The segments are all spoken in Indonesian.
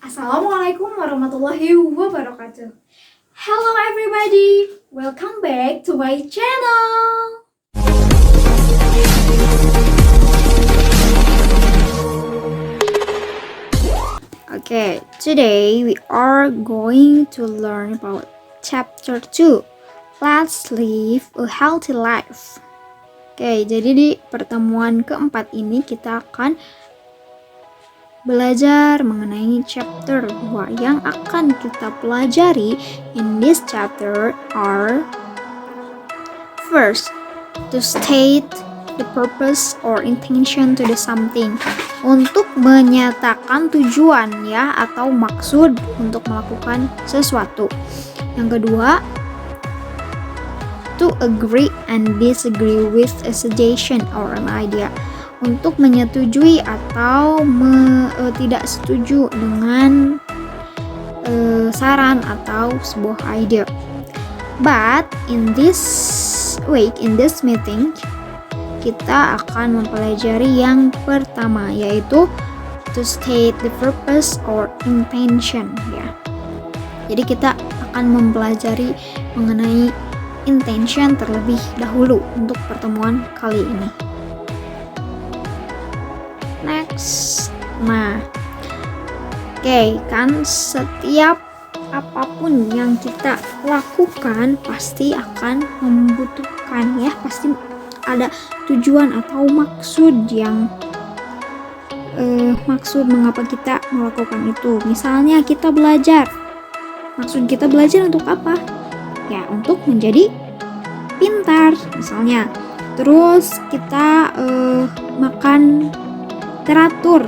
Assalamualaikum warahmatullahi wabarakatuh. Hello everybody, welcome back to my channel. Okay, today we are going to learn about chapter 2. Let's live a healthy life. Oke, jadi di pertemuan keempat ini kita akan belajar mengenai chapter 2. Yang akan kita pelajari in this chapter are: first, to state the purpose or intention to do something, untuk menyatakan tujuan ya atau maksud untuk melakukan sesuatu. Yang kedua, to agree and disagree with a suggestion or an idea, untuk menyetujui atau tidak setuju dengan saran atau sebuah ide. But in this week, in this meeting, kita akan mempelajari yang pertama, yaitu to state the purpose or intention ya. Jadi kita akan mempelajari mengenai intention terlebih dahulu untuk pertemuan kali ini. Next, kan setiap apapun yang kita lakukan pasti akan membutuhkan ya, pasti ada tujuan atau maksud yang maksud mengapa kita melakukan itu. Misalnya kita belajar, maksud kita belajar untuk apa? Ya, untuk menjadi pintar misalnya. Terus kita makan teratur,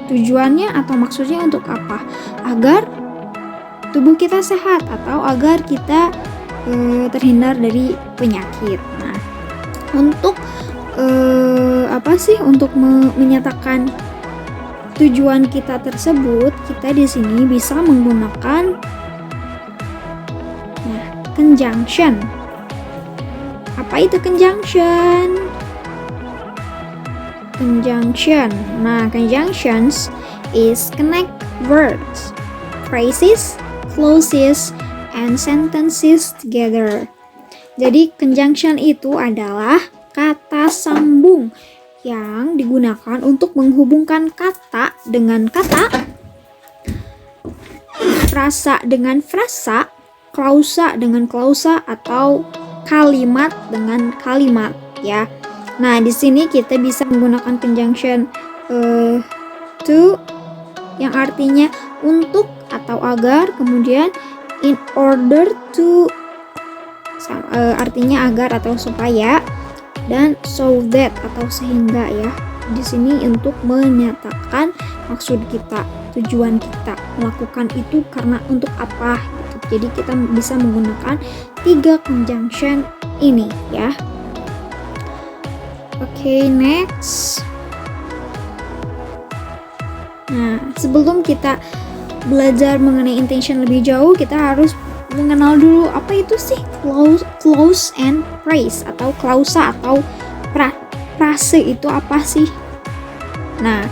tujuannya atau maksudnya untuk apa? Agar tubuh kita sehat atau agar kita terhindar dari penyakit. Nah, untuk untuk menyatakan tujuan kita tersebut, kita di sini bisa menggunakan conjunction. Apa itu conjunction? Conjunction. Nah, conjunctions is connect words, phrases, clauses, and sentences together. Jadi conjunction itu adalah kata sambung yang digunakan untuk menghubungkan kata dengan kata, frasa dengan frasa, klausa dengan klausa, atau kalimat dengan kalimat ya. Nah, di sini kita bisa menggunakan conjunction to yang artinya untuk atau agar, kemudian in order to artinya agar atau supaya, dan so that atau sehingga ya. Di sini untuk menyatakan maksud kita, tujuan kita melakukan itu karena untuk apa gitu. Jadi kita bisa menggunakan 3 conjunction ini ya. Oke, next. Nah, sebelum kita belajar mengenai intention lebih jauh, kita harus mengenal dulu apa itu sih clause and phrase, atau klausa atau frase itu apa sih? Nah,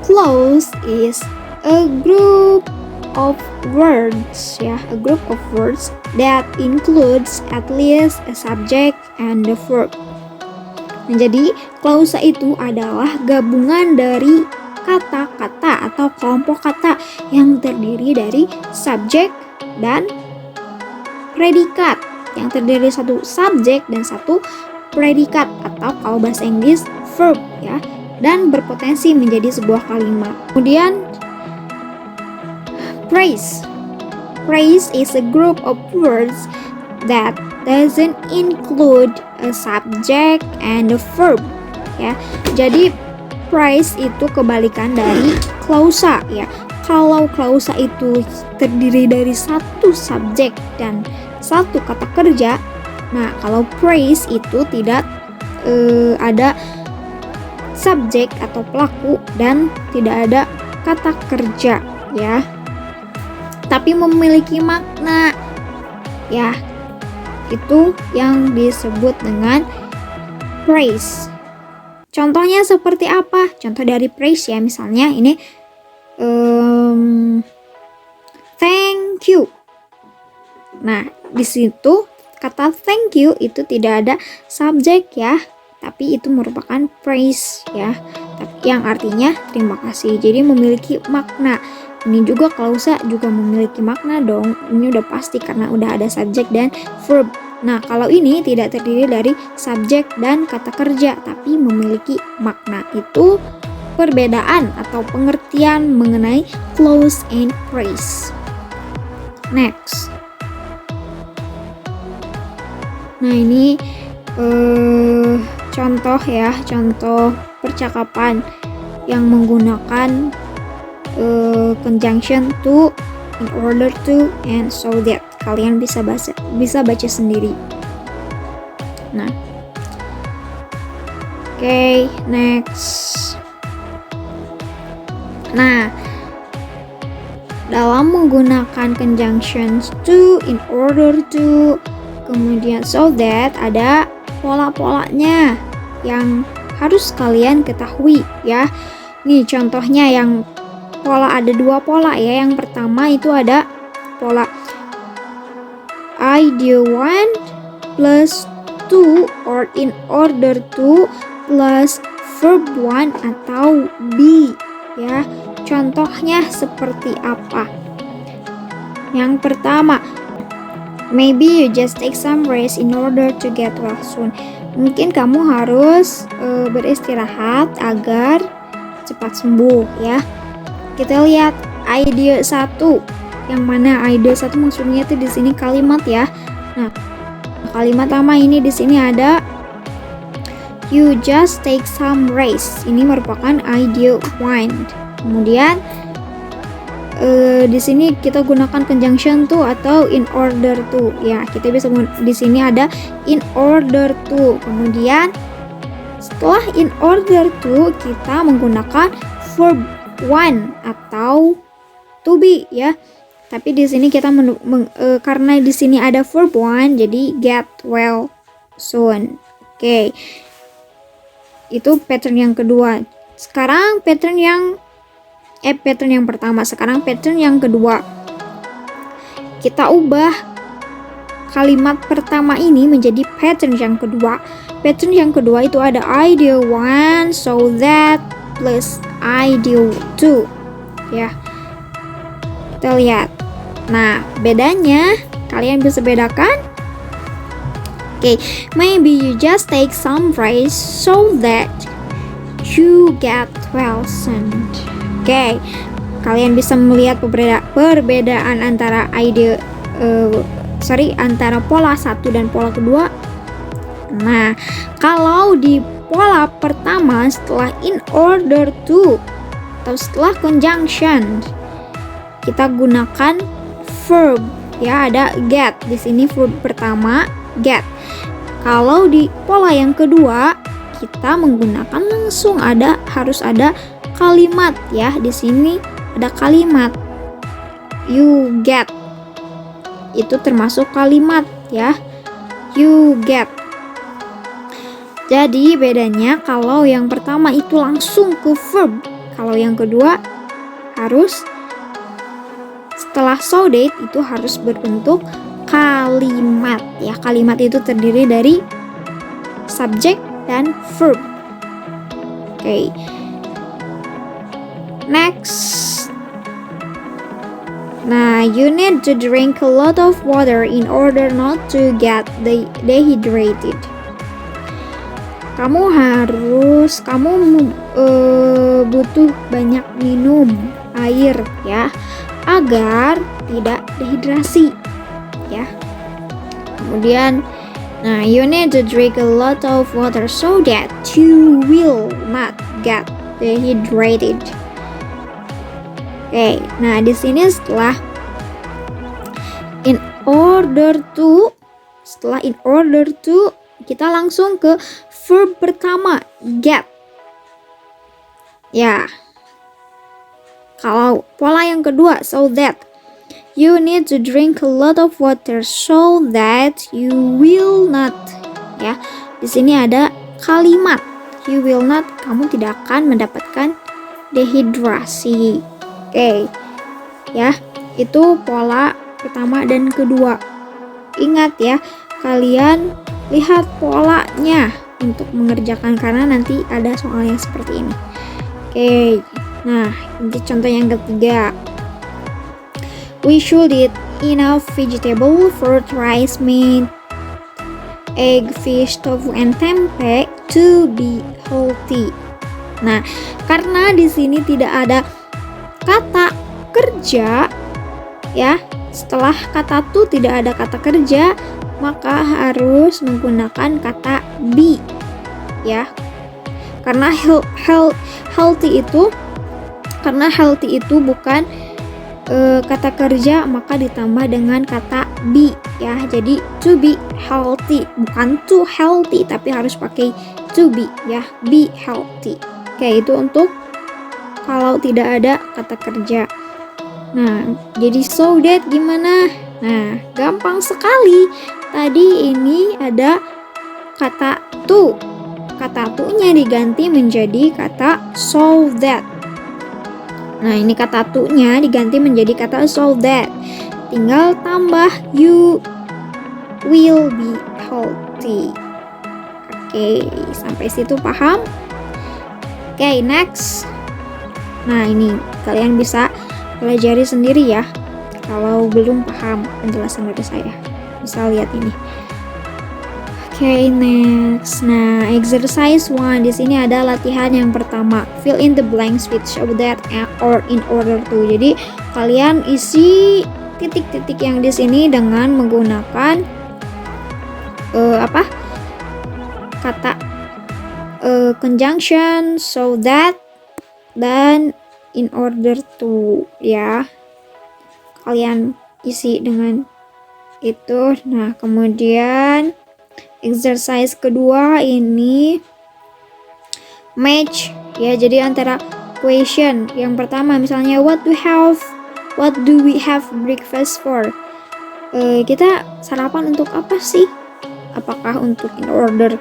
clause is a group of words ya, a group of words that includes at least a subject and a verb. Nah, jadi klausa itu adalah gabungan dari kata-kata atau kelompok kata yang terdiri dari subjek dan predikat, yang terdiri dari 1 subjek dan 1 predikat, atau kalau bahasa Inggris verb ya, dan berpotensi menjadi sebuah kalimat. Kemudian phrase is a group of words that doesn't include a subject and a verb ya. Jadi phrase itu kebalikan dari klausa ya. Kalau klausa itu terdiri dari 1 subjek dan 1 kata kerja, nah kalau phrase itu tidak ada subjek atau pelaku dan tidak ada kata kerja ya, tapi memiliki makna ya. Itu yang disebut dengan phrase. Contohnya seperti apa? Contoh dari phrase ya, misalnya ini Nah, di situ kata thank you itu tidak ada subjek ya, tapi itu merupakan praise ya, yang artinya terima kasih. Jadi memiliki makna. Ini juga klausa juga memiliki makna dong. Ini udah pasti karena udah ada subjek dan verb. Nah, kalau ini tidak terdiri dari subjek dan kata kerja, tapi memiliki makna. Itu perbedaan atau pengertian mengenai clause and phrase. Next. Nah, ini contoh ya, contoh percakapan yang menggunakan conjunction to, in order to, and so that. Kalian bisa baca sendiri. Nah, oke, next. Nah, dalam menggunakan conjunctions to, in order to, kemudian so that, ada pola-polanya yang harus kalian ketahui ya. Nih contohnya yang pola, ada 2 pola ya. Yang pertama itu ada pola idea 1 plus 2 or in order to plus verb 1 atau be ya. Contohnya seperti apa? Yang pertama, maybe you just take some rest in order to get well soon. Mungkin kamu harus beristirahat agar cepat sembuh ya. Kita lihat idea 1. Yang mana idea 1 maksudnya itu di sini kalimat ya. Nah, kalimat pertama ini di sini ada you just take some rest. Ini merupakan idea 1. Kemudian di sini kita gunakan conjunction to atau in order to ya. Kita bisa di sini ada in order to. Kemudian setelah in order to kita menggunakan verb 1 atau to be ya. Tapi di sini kita karena di sini ada verb 1 jadi get well soon. Oke. Itu pattern yang kedua. Sekarang pattern yang pertama. Sekarang pattern yang kedua. Kita ubah kalimat pertama ini menjadi pattern yang kedua. Pattern yang kedua itu ada idea 1 so that plus idea 2 ya. Kita lihat. Nah, bedanya kalian bisa bedakan. Oke, maybe you just take some rest so that you get well soon. Oke, kalian bisa melihat perbedaan antara antara pola 1 dan pola kedua. Nah, kalau di pola pertama setelah in order to atau setelah conjunction kita gunakan verb ya, ada get. Di sini verb pertama get. Kalau di pola yang kedua kita menggunakan langsung harus ada kalimat ya. Di sini ada kalimat you get. Itu termasuk kalimat ya. You get. Jadi bedanya kalau yang pertama itu langsung ke verb. Kalau yang kedua harus setelah so that itu harus berbentuk kalimat ya. Kalimat itu terdiri dari subjek dan verb. Oke. Next. Nah, you need to drink a lot of water in order not to get dehydrated. Kamu butuh banyak minum air ya, agar tidak dehidrasi ya. Kemudian you need to drink a lot of water so that you will not get dehydrated. Oke, nah di sini setelah in order to kita langsung ke verb pertama get. Ya. Kalau pola yang kedua so that you need to drink a lot of water so that you will not ya. Di sini ada kalimat you will not, kamu tidak akan mendapatkan dehidrasi. Oke. Ya, itu pola pertama dan kedua. ingat ya, kalian lihat polanya untuk mengerjakan karena nanti ada soal yang seperti ini. Oke, nah ini contoh yang ketiga. We should eat enough vegetable, fruit, rice, meat, egg, fish, tofu, and tempe to be healthy. Nah, karena di sini tidak ada kata kerja, ya, setelah kata to tidak ada kata kerja, maka harus menggunakan kata be, ya. Karena healthy itu bukan kata kerja, maka ditambah dengan kata be, ya. Jadi to be healthy, bukan to healthy, tapi harus pakai to be, ya. Be healthy. Oke, itu untuk kalau tidak ada kata kerja. Nah, jadi so that gimana? Nah, gampang sekali. Tadi ini ada kata to. Kata to-nya diganti menjadi kata so that. Nah, ini kata to-nya diganti menjadi kata so that. Tinggal tambah you will be healthy. Oke, sampai situ paham? Oke, next. Nah, ini kalian bisa pelajari sendiri ya. Kalau belum paham penjelasan dari saya, bisa lihat ini. Oke, next. Nah, exercise 1 di sini ada latihan yang pertama. Fill in the blanks with so that or in order to. Jadi kalian isi titik-titik yang di sini dengan menggunakan kata conjunction, so that, dan in order to, ya. Kalian isi dengan itu. Nah, kemudian exercise kedua ini match, ya. Jadi antara question yang pertama, misalnya what do we have breakfast for? Kita sarapan untuk apa sih? Apakah untuk in order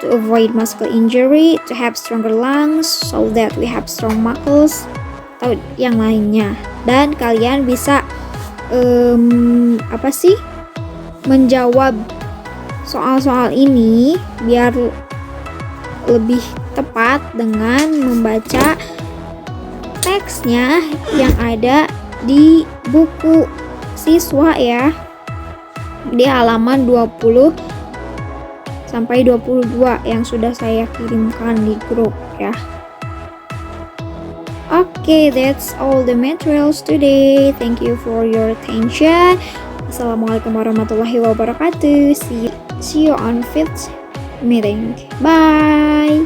to avoid muscle injury, to have stronger lungs, so that we have strong muscles, atau yang lainnya. Dan kalian bisa menjawab soal-soal ini biar lebih tepat dengan membaca teksnya yang ada di buku siswa, ya, di halaman 20 sampai 22 yang sudah saya kirimkan di grup, ya. Okay, that's all the materials today. Thank you for your attention. Assalamualaikum warahmatullahi wabarakatuh. See you on 5th meeting. Bye.